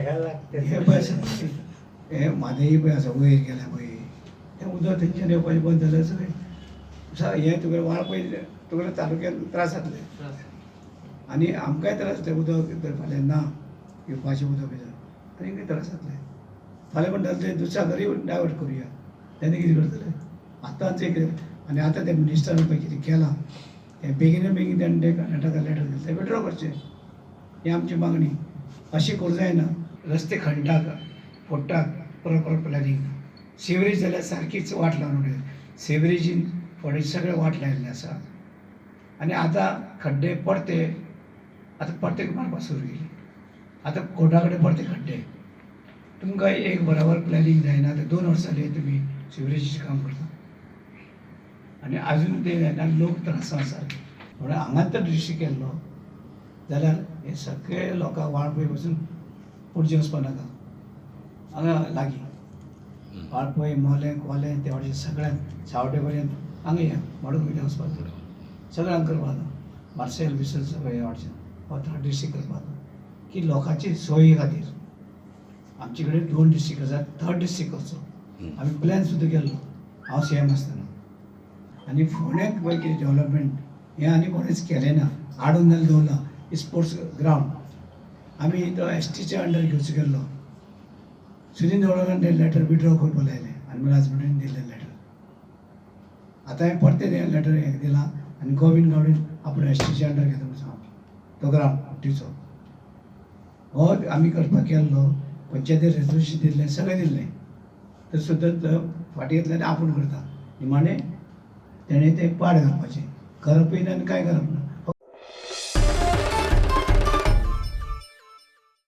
हे पळय हे म्हादेय पळय आसा वयर गेल्या पळय हें उदक थंयच्यान येवपाचें बंद जाल्यार सगळें हें तुगेलें वाळ पळय तुगेल्या तालुक्यान त्रास जातले आनी आमकांय त्रास जातले उदक जर फाल्यां ना येवपाचें उदक भितर आनीकय त्रास जातले फाल्यां म्हणटाले ते दुधसागरय डायवर्ट करुया तेन्ना कितें करतले आतांच एक आनी आतां ते मिनिस्टरान पळय कितें केलां तें बेगिना बेगीन तेणें ते कर्नाटकाक लेटर दिलें तें विड्रॉ करचें ही आमची मागणी अशें करूं जायना रस्ते खणटात फोडटात प्रॉपर प्लॅनिंग सिवरेज जाल्यार सारकीच वाट लावन उडयल्या सिवरेजीन थोडे सगळे वाट लायिल्ले आसा आनी आतां खड्डे परते आतां परते मारपाक सुरू केली आतां कोर्टा कडेन परते खड्डे तुमकां एक बरोबर प्लॅनिंग जायना ते 2 वर्सां जाली तुमी सिवरेजीचें काम करता आनी आजून ते जायना लोक त्रासां आसात म्हणून हांगाच तर डिस्ट्रिक्ट केल्लो जाल्यार हे सगळे लोकांक वाळपय पासून पुडचें वचपाक नाका हांगा लागीं वाळपय मोलें कोलें ते वाटेन सगळ्यांक सावड्डे पर्यंत हांगा या मडक भितर वचपाक सगळ्यांक करपाक जाता मार्सेल बिर्सेल सगळें ह्या वाटच्यान हो 3rd डिस्ट्रिक्ट करपाक जाता की लोकांची सोयी खातीर आमचे कडेन 2 डिस्ट्रिक्ट आसात 3rd डिस्ट्रिक्ट करचो आमी प्लॅन सुद्दां केल्लो हांव सीएम आसतना आनी फोंड्याक पळय कितें डेव्हलपमेंट हें आनी कोणेच केलें ना हाडून जाल्यार दवरला स्पोर्ट्स ग्रावंड आमी तो एसटीच्या अंडर घेवचो गेल्लो सुनील देवळकारान तें लेटर विड्रॉ करपाक लायलें आनी मागीर राजमणीन दिल्लें लेटर आतां हांवें परतें तें लेटर हें दिलां आनी गोविंद गावडेन आपूण एसटीच्या अंडर घेता म्हणून सांगलो तो ग्रावंड कुट्टीचो हो आमी करपाक केल्लो पंचायतीर रेजोल्युशन दिल्लें सगळें दिल्लें तर सुद्दां फाटीं घेतलें आनी आपूण करता निमाणें तेणें तें पाड घालपाचें करपूय ना आनी कांय करप ना